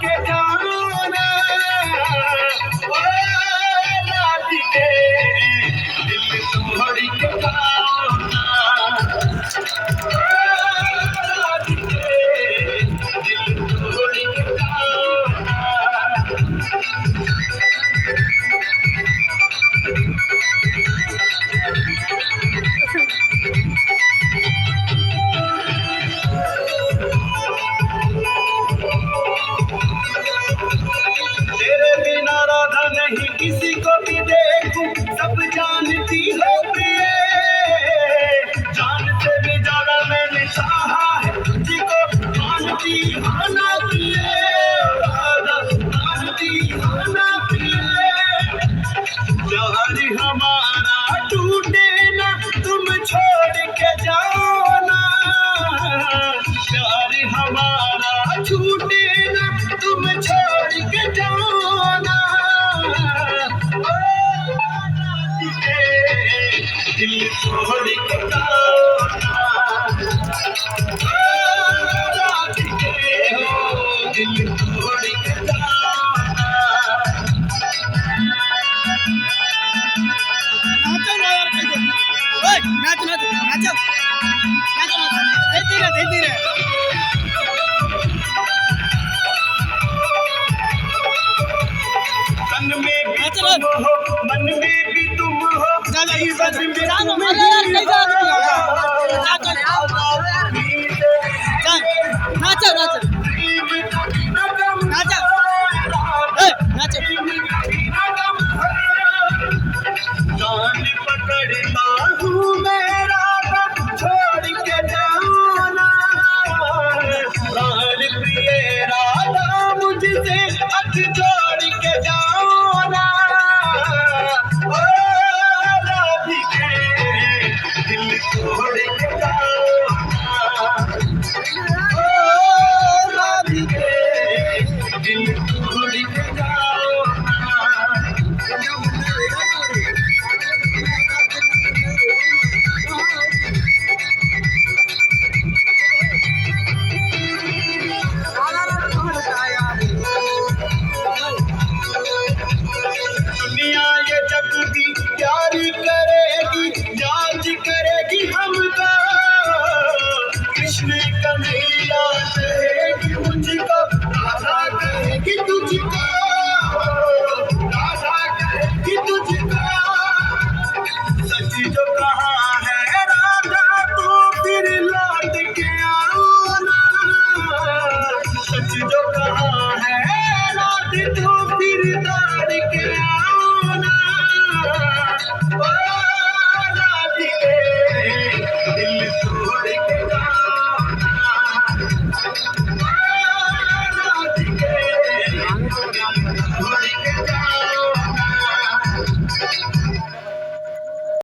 के जाना ओ राधिके दिल तोड़ के जाना राधिके दिल तोड़ के जाना। तेरे बिना राधा नहीं किसी को भी देखूं, सब जानती हो प्रिय, जान से भी ज्यादा मैंने चाहा है तुझको, मानती हो ना प्रिय, राधा मानती हो ना प्रिय, प्यार हमारा टूटे ना तुम छोड़ के जाना, प्यार हमारा छूटे ना तुम छोड़ के जाना ओ राधिके दिल तोड़ के जाना ओ राधिके दिल तोड़ के जाना। नाचो ना यार, नाच नाच नाचो नाचो नाचो धीरे धीरे। तन में भी तुम हो मन में भी तुम हो, जीवन में तुम ही हो। नाचो नाचो नाचो नाचो। जान पकड़ता हूँ मेरा छोड़ के जाना, प्राण प्रिय राधा मुझसे हाथ जोड़ के जाना ओ राधिके दिल तोड़ के जाना ओ राधिके दिल तोड़ के जाना। दुनिया ये जब भी प्यारी करेगी, याद करेगी हमको, कृष्ण कन्हैया कहेगी मुझको, राधा कहेगी तुझको, राधा कहेगी तुझको। सच जो कहा है राधा तो फिर लौट के आना, सच जो कहा है राधा तो फिर